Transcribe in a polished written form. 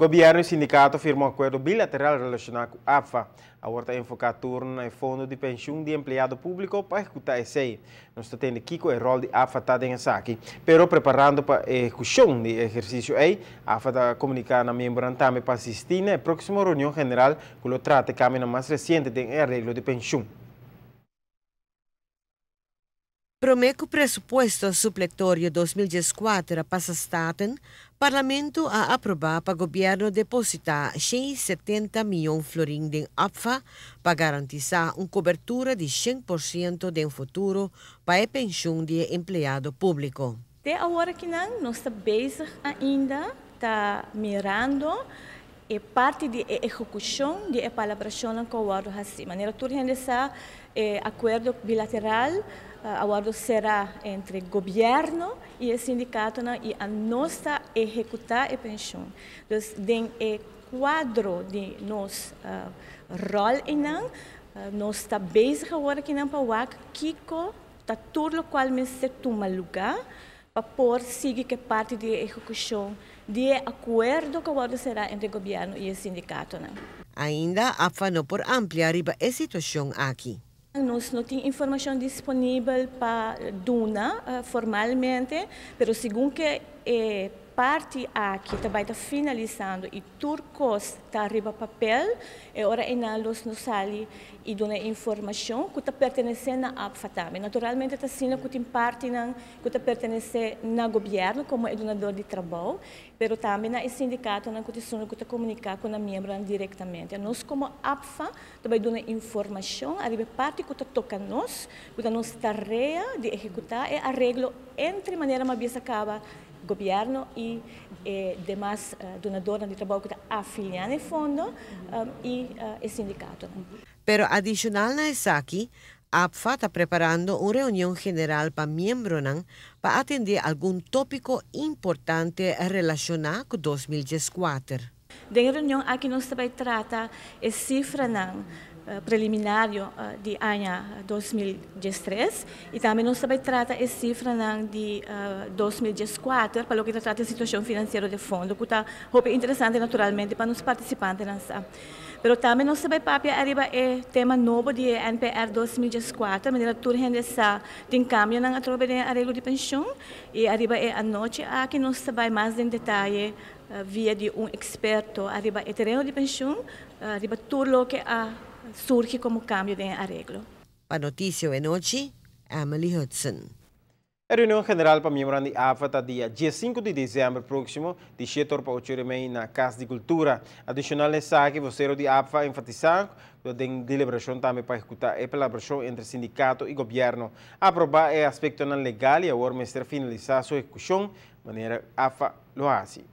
Governo e sindicato firmam acordo bilateral relacionado com a AFA. A horta enfocar turno no fundo de pensão de empregado público para executar esse aí. Nós estamos tendo aqui o rol de AFA está dentro aqui. Pero preparando para a execução de exercício aí, a AFA está comunicando a membros também para assistir na próxima reunião general que o trata de caminho mais recente de arreglo de pensão. Promeco presupuesto supletório 2014 passa staten, Parlamento a aprovar para o governo depositar 670 milhões florim em APFA para garantizar uma cobertura de 100% do futuro para a pensão de empregado público. Até agora que nós estamos bezig ainda, está mirando a parte de execução de elaboração com o acordo assim. Maneira tudo esse acordo bilateral, o acordo será entre o governo e o sindicato e a nossa executar a pensão. Então, o quadro de nosso rol nós estamos bezig agora que não para o Kiko, está tudo o qual me se toma lugar para por seguir que parte de execução de acordo que agora será entre o governo e o sindicato. Ainda afano por ampliar a situação aqui. Nós não temos informação disponível para Duna formalmente, mas segundo que parte aqui também está finalizando e turcos está arriba papel, e agora nós nos sali e dona informação que está pertencendo à APFA também. Naturalmente está sendo que tem parte que está pertencendo ao governo como donador de trabalho, mas também é sindicato que está comunicar com a membro diretamente. Nós como APFA também dona informação, arriba parte que está tocando nós, que a nossa tarefa de executar é arreglo entre maneira mais acaba governo e demais donadores de trabalho que estão afiliados no fundo e o sindicato. Pero adicional na essa aqui, a APFA está preparando uma reunião general para membros para atender algum tópico importante relacionado com 2014. Na reunião aqui nós também tratamos a cifra preliminario de ano 2013 e também nós também trata a cifra de 2014 para o que trata a situação financeira do fundo, que está interessante naturalmente para os participantes. Mas também nós também arriba o tema novo de NPR 2014, maneira tudo tem cambio na troca de arreglo de pensão e arriba a noite aqui nós também mais em detalhe via de experto arriba o terreno de pensão, arriba tudo o que surge como cambio de arreglo. Para Notícia e Noite, Emily Hudson. A reunião general para membros da AFA está dia 5 de dezembro próximo, de 7 para 8 da manhã na Casa de Cultura. Adicional nessa aqui, vocês da AFA enfatizando que tem deliberação também para executar a elaboração entre sindicato e governo. Aprovar é aspecto legal e agora mestre finalizar sua execução, maneira AFA lo hace.